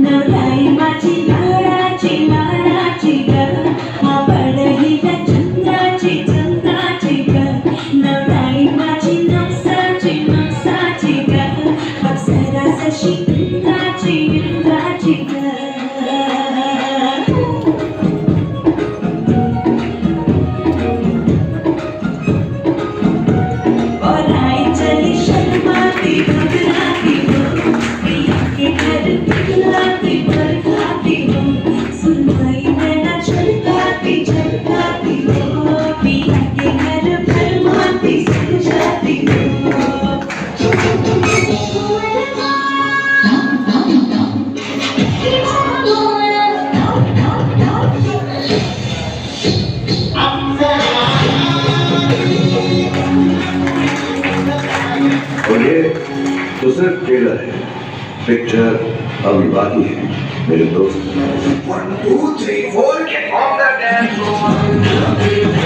नवलाई माझी लाडाची लाडाची ग आवड ही त्या चंद्राची चंद्राची ग नवलाई माझी नवसाची नवसाची ग अप्सरा जशी इंद्राची इंद्राची ग ओराई चली शर्माती घबराती हो पिया के घर पिघलाती बरखाती हो सुनवाई नैना छलकाती छलकाती हो पिया के घर भरमाती सुख जाती हो और ये तो सिर्फ ट्रेलर है, पिक्चर अभी बाकी है मेरे दोस्त। 1, 2, 3, 4, get on the dance floor.